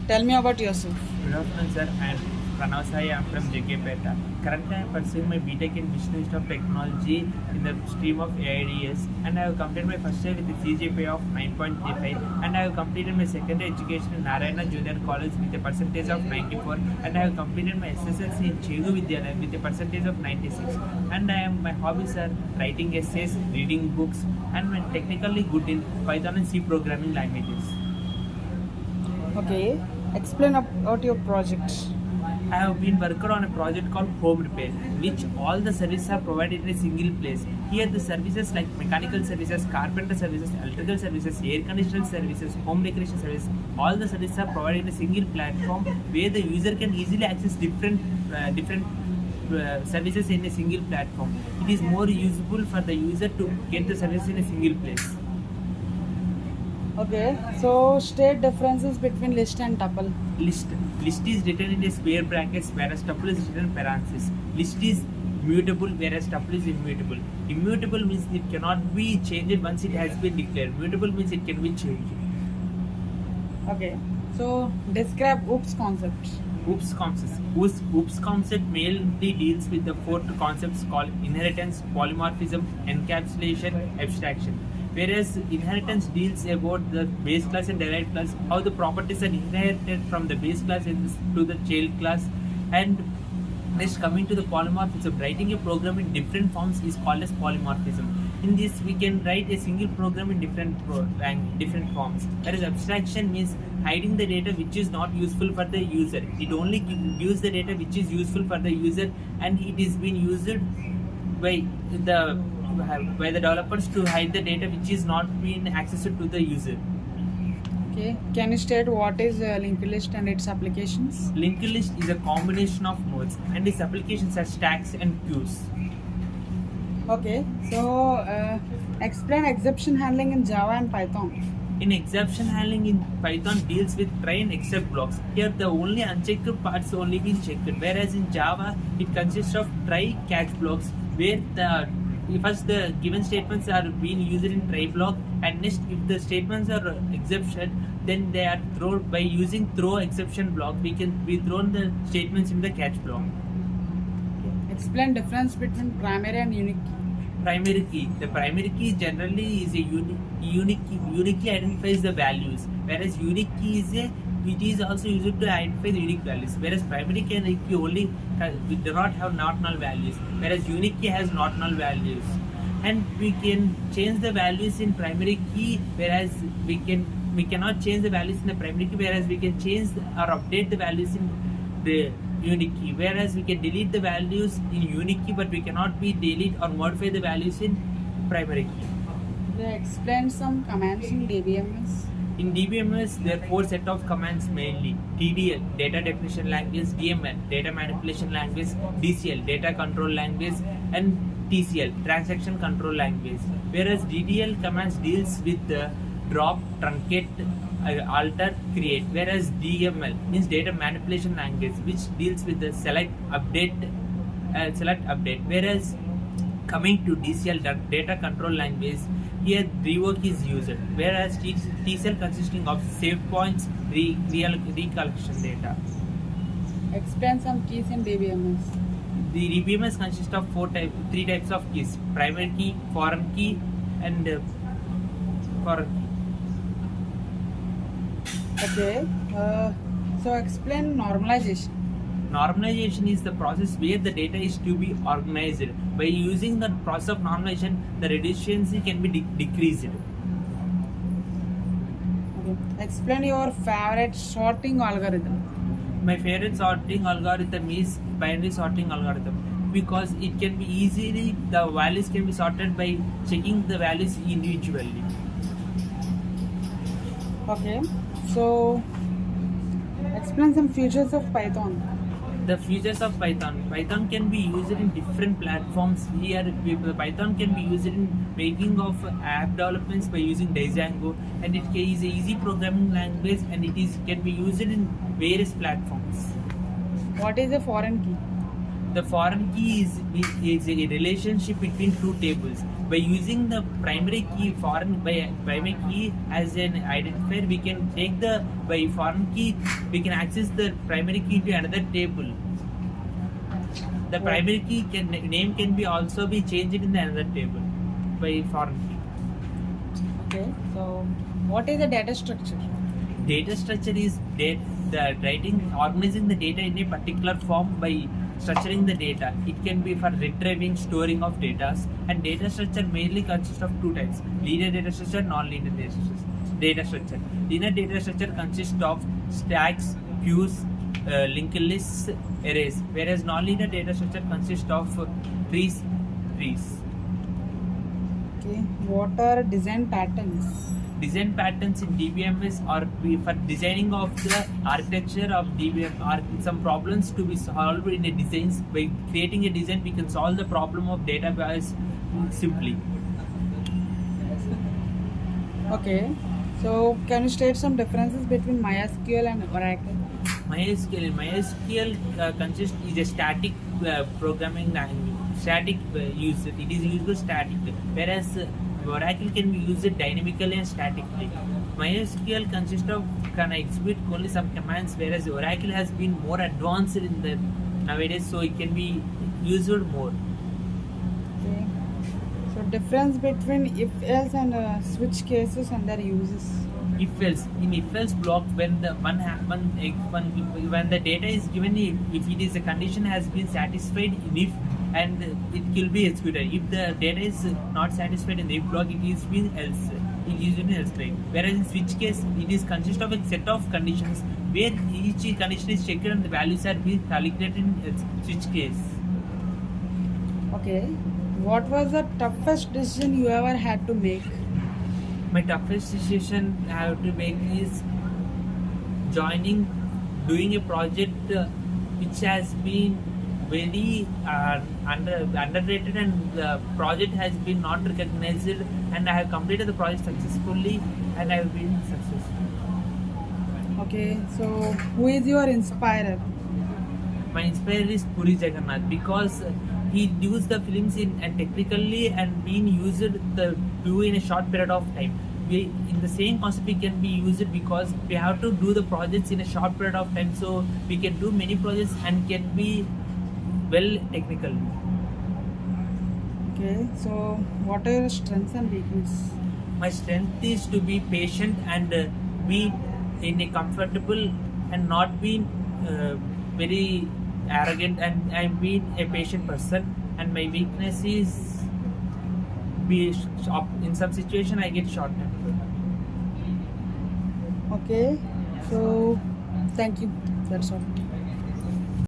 Tell me about yourself. Good afternoon, sir. I'm Pranav Sai. I'm from JK Currently, I'm pursuing my BTech in Mission Institute of Technology in the stream of AIDS, and I have completed my first year with a CGPA of 9.35, and I have completed my secondary education in Narayana Junior College with a percentage of 94, and I have completed my SSLC in Chegu Vidyalaya with a percentage of 96. And my hobbies are writing essays, reading books, and I'm technically good in Python and C programming languages. Okay. Explain about your project. I have been working on a project called Home Repair, which all the services are provided in a single place. Here the services like mechanical services, carpenter services, electrical services, air conditioner services, home decoration services, all the services are provided in a single platform where the user can easily access different services in a single platform. It is more useful for the user to get the service in a single place. Okay. So state differences between list and tuple. List is written in a square brackets, whereas tuple is written in parentheses. List is mutable, whereas tuple is immutable. Immutable means it cannot be changed once it has been declared. Mutable means it can be changed. Okay. So describe OOPS concept. OOPS concept mainly deals with the four concepts called inheritance, polymorphism, encapsulation, abstraction. Whereas inheritance deals about the base class and derived class, how the properties are inherited from the base class to the child class. And next, coming to the polymorphism, writing a program in different forms is called as polymorphism. In this, we can write a single program in different forms. Whereas abstraction means hiding the data which is not useful for the user. It only gives the data which is useful for the user, and it is being used by the developers to hide the data which is not being accessed to the user. Okay. Can you state what is linked list and its applications? Linked list is a combination of nodes, and its applications are stacks and queues. Okay. So explain exception handling in Java and Python. In exception handling in Python deals with try and except blocks. Here the only unchecked parts only been checked, whereas in Java it consists of try catch blocks where first the given statements are being used in try block, and next if the statements are exception, then they are thrown by using throw exception block. We throw the statements in the catch block. Explain difference between primary and unique key. Primary key. The primary key generally is a unique key identifies the values, whereas unique key it is also used to identify the unique values. Whereas primary key only we do not have not null values, whereas unique key has not null values, and we can change the values in primary key, whereas we cannot change the values in the primary key, whereas we can change or update the values in the unique key, whereas we can delete the values in unique key, but we cannot delete or modify the values in primary key. They explain some commands in DBMS. In DBMS, there are four set of commands mainly: TDL, data definition language; DML, data manipulation language; DCL, data control language; and TCL, transaction control language. Whereas DDL commands deals with the drop, truncate, alter, create. Whereas DML means data manipulation language, which deals with the select, update. Whereas coming to DCL, data control language, here revoke is used, whereas TCL consisting of save points, recollection data. Explain some keys in DBMS. The DBMS consists of three types of keys: primary key, foreign key, and foreign key. Okay. So explain normalization. Normalization is the process where the data is to be organized. By using the process of normalization, the redundancy can be decreased. Okay. Explain your favorite sorting algorithm. My favorite sorting algorithm is binary sorting algorithm, because it can be the values can be sorted by checking the values individually. Okay. So explain some features of Python. The features of Python can be used in different platforms. Here the Python can be used in making of app developments by using Django, and it is an easy programming language, and it can be used in various platforms. What is a foreign key? The foreign key is a relationship between two tables. By using the primary key primary key as an identifier, we can take the by foreign key we can access the primary key to another table. The primary key name can be also be changed in the another table by foreign key. Okay, so what is the data structure? Data structure is the organizing the data in a particular form by structuring the data. It can be for retrieving, storing of data, and data structure mainly consists of two types: linear data structure, non-linear data structure. Linear data structure consists of stacks, queues, linked lists, arrays, whereas non-linear data structure consists of trees. Okay, what are design patterns? Design patterns in DBMS are for designing of the architecture of DBM are some problems to be solved in a designs. By creating a design, we can solve the problem of database simply. Okay, so can you state some differences between MySQL and Oracle? MySQL consists is a static programming language, static use. It is used static, whereas Oracle can be used dynamically and statically. MySQL consists of can execute only some commands, whereas Oracle has been more advanced in the nowadays, so it can be used more. Okay, so difference between if else and switch cases and their uses. If else in if else block, when the when the data is given, if it is a condition has been satisfied in if, and it will be executed. If the data is not satisfied in the if block, it is been else. It is in else break. Whereas in switch case, it is consist of a set of conditions where each condition is checked and the values are being calculated in switch case. Okay, what was the toughest decision you ever had to make? My toughest decision I have to make is doing a project which has been very underrated, and the project has been not recognized, and I have completed the project successfully and I have been successful. Okay, so who is your inspirer? My inspirer is Puri Jagannath because he used the films and technically and being used the view in a short period of time. In the same concept we can be used because we have to do the projects in a short period of time, so we can do many projects and can be well technically. Okay, so what are your strengths and weaknesses? My strength is to be patient and be in a comfortable and not being very arrogant, and I'm being a patient person. And my weakness is in some situation I get short tempered. Okay, so thank you. That's all.